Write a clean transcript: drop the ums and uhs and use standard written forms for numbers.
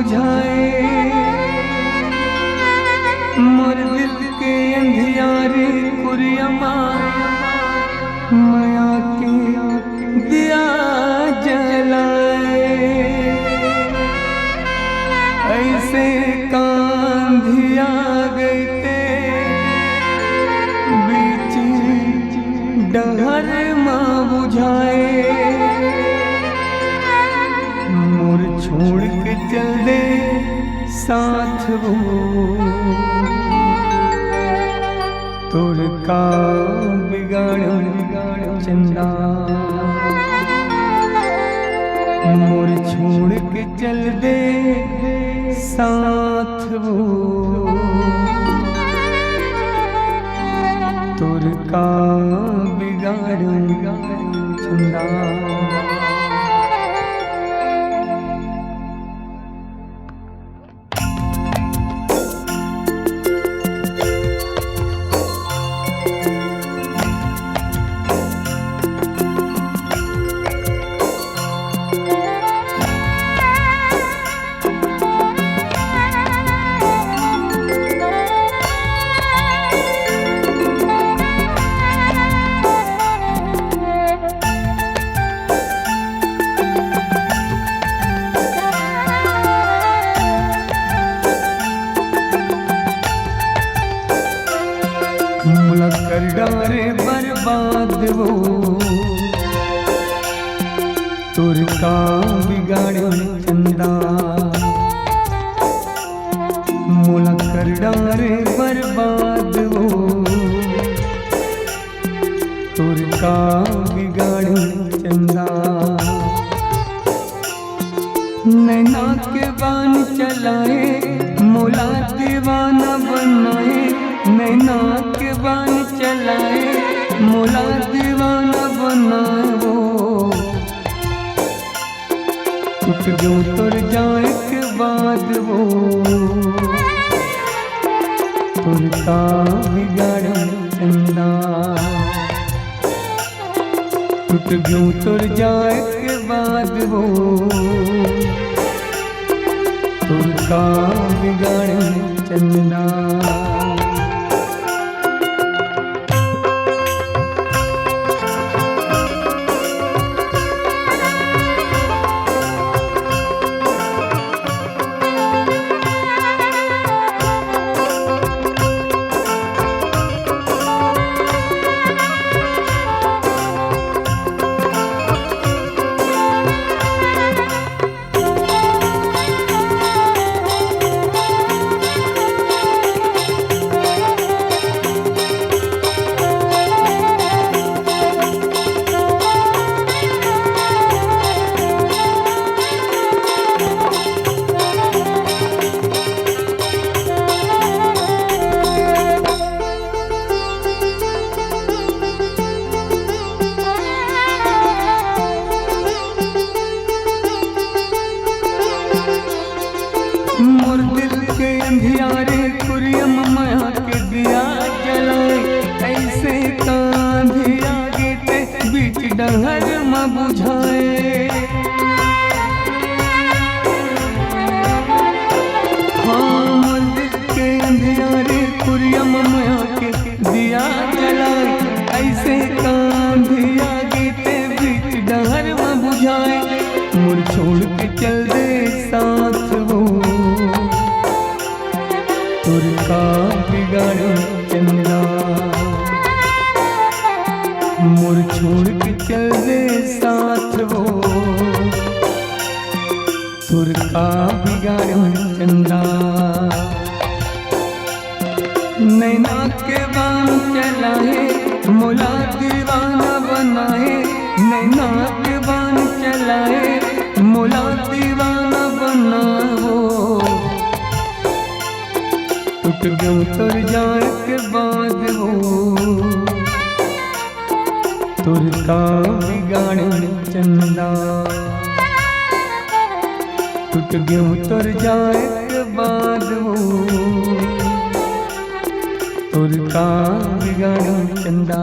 बुझाए, मोर दिल के अंधियारे कुरियमा माया के दिया जलाए। ऐसे कांधिया गए ते बीच डहर माँ बुझाए, मोर छोड़ के चल दे साथ वो तोर का बिगाड़ चंदा। मोर छोड़ के चल दे साथ वो तोर का बिगाड़ चंदा। कर डारे बर्बाद वो तोर का बिगाड़ो चंदा। मोला कर डारे बर्बाद वो तोर का बिगाड़ो चंदा। नैना के बान चलाए मोला दीवाना बनाए, नैना के बान चलाए मोला दीवाना बनाओ। टूट गयो तोर जाए के बाद वो तोर का बिगाड़ चंदा। टूट गयो तोर जाए के बाद वो तोर का बिगाड़ चंदा। मोर दिल के अंधियारे कुरियम माया के दिया जलाए। ऐसे कांधिया गे बीच डहर में बुझाए। हाँ मोर दिल के अंधियारे कुरियम माया के दिया जलाए। ऐसे कांधिया गे बीच डहर में बुझाए। मोर छोड़ के चल दे साथ वो तोर का बिगाड़ चंदा। मोर छोड़ के चल दे साथ वो तोर का बिगाड़ चंदा। नैना के बान चलाए मोला दीवाना बनाए, नैना के बान चलाए मोला दीवाना बनाओ। टूट गयो तोर जाए के बाद वो तोर का बिगाड़ चंदा। टूट गयो तोर जाए के बाद वो तोर का बिगाड़ चंदा।